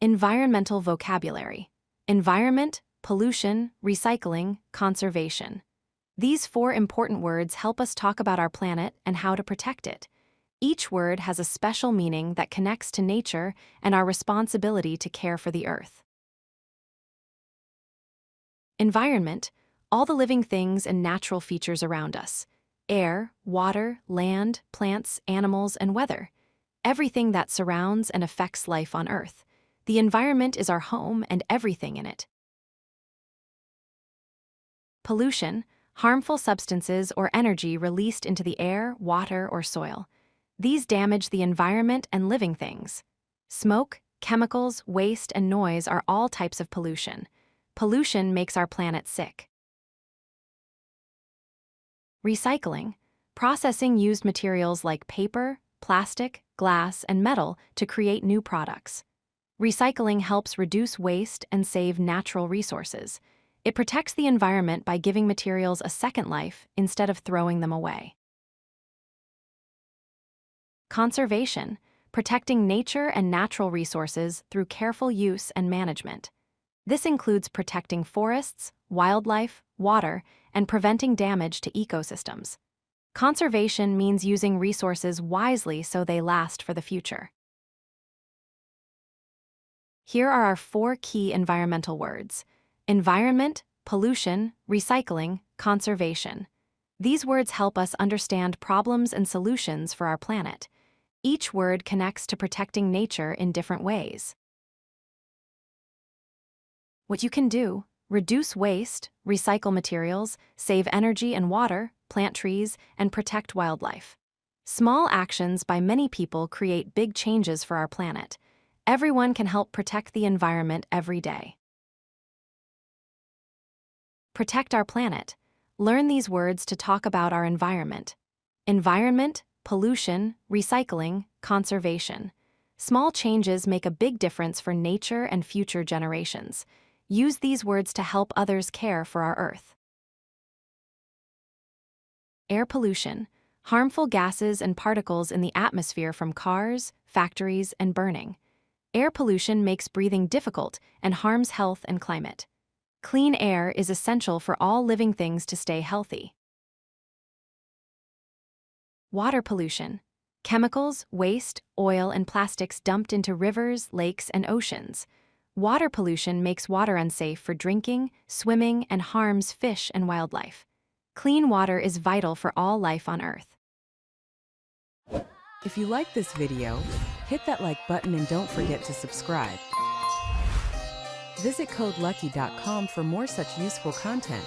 Environmental vocabulary: environment, pollution, recycling, conservation. These four important words help us talk about our planet and how to protect it. Each word has a special meaning that connects to nature and our responsibility to care for the earth. Environment: all the living things and natural features around us. Air, water, land, plants, animals, and weather. Everything that surrounds and affects life on Earth. The environment is our home and everything in it. Pollution: harmful substances or energy released into the air, water, or soil. These damage the environment and living things. Smoke, chemicals, waste, and noise are all types of pollution. Pollution makes our planet sick. Recycling: processing used materials like paper, plastic, glass, and metal to create new products. Recycling helps reduce waste and save natural resources. It protects the environment by giving materials a second life instead of throwing them away. Conservation: protecting nature and natural resources through careful use and management. This includes protecting forests, wildlife, water, and preventing damage to ecosystems. Conservation means using resources wisely so they last for the future. Here are our four key environmental words: environment, pollution, recycling, conservation. These words help us understand problems and solutions for our planet. Each word connects to protecting nature in different ways. What you can do: reduce waste, recycle materials, save energy and water, plant trees, and protect wildlife. Small actions by many people create big changes for our planet. Everyone can help protect the environment every day. Protect our planet. Learn these words to talk about our environment. Environment, pollution, recycling, conservation. Small changes make a big difference for nature and future generations. Use these words to help others care for our Earth. Air pollution: harmful gases and particles in the atmosphere from cars, factories, and burning. Air pollution makes breathing difficult and harms health and climate. Clean air is essential for all living things to stay healthy. Water pollution: chemicals, waste, oil, and plastics dumped into rivers, lakes, and oceans. Water pollution makes water unsafe for drinking, swimming, and harms fish and wildlife. Clean water is vital for all life on Earth. If you like this video, hit that like button and don't forget to subscribe. Visit CodeLucky.com for more such useful content.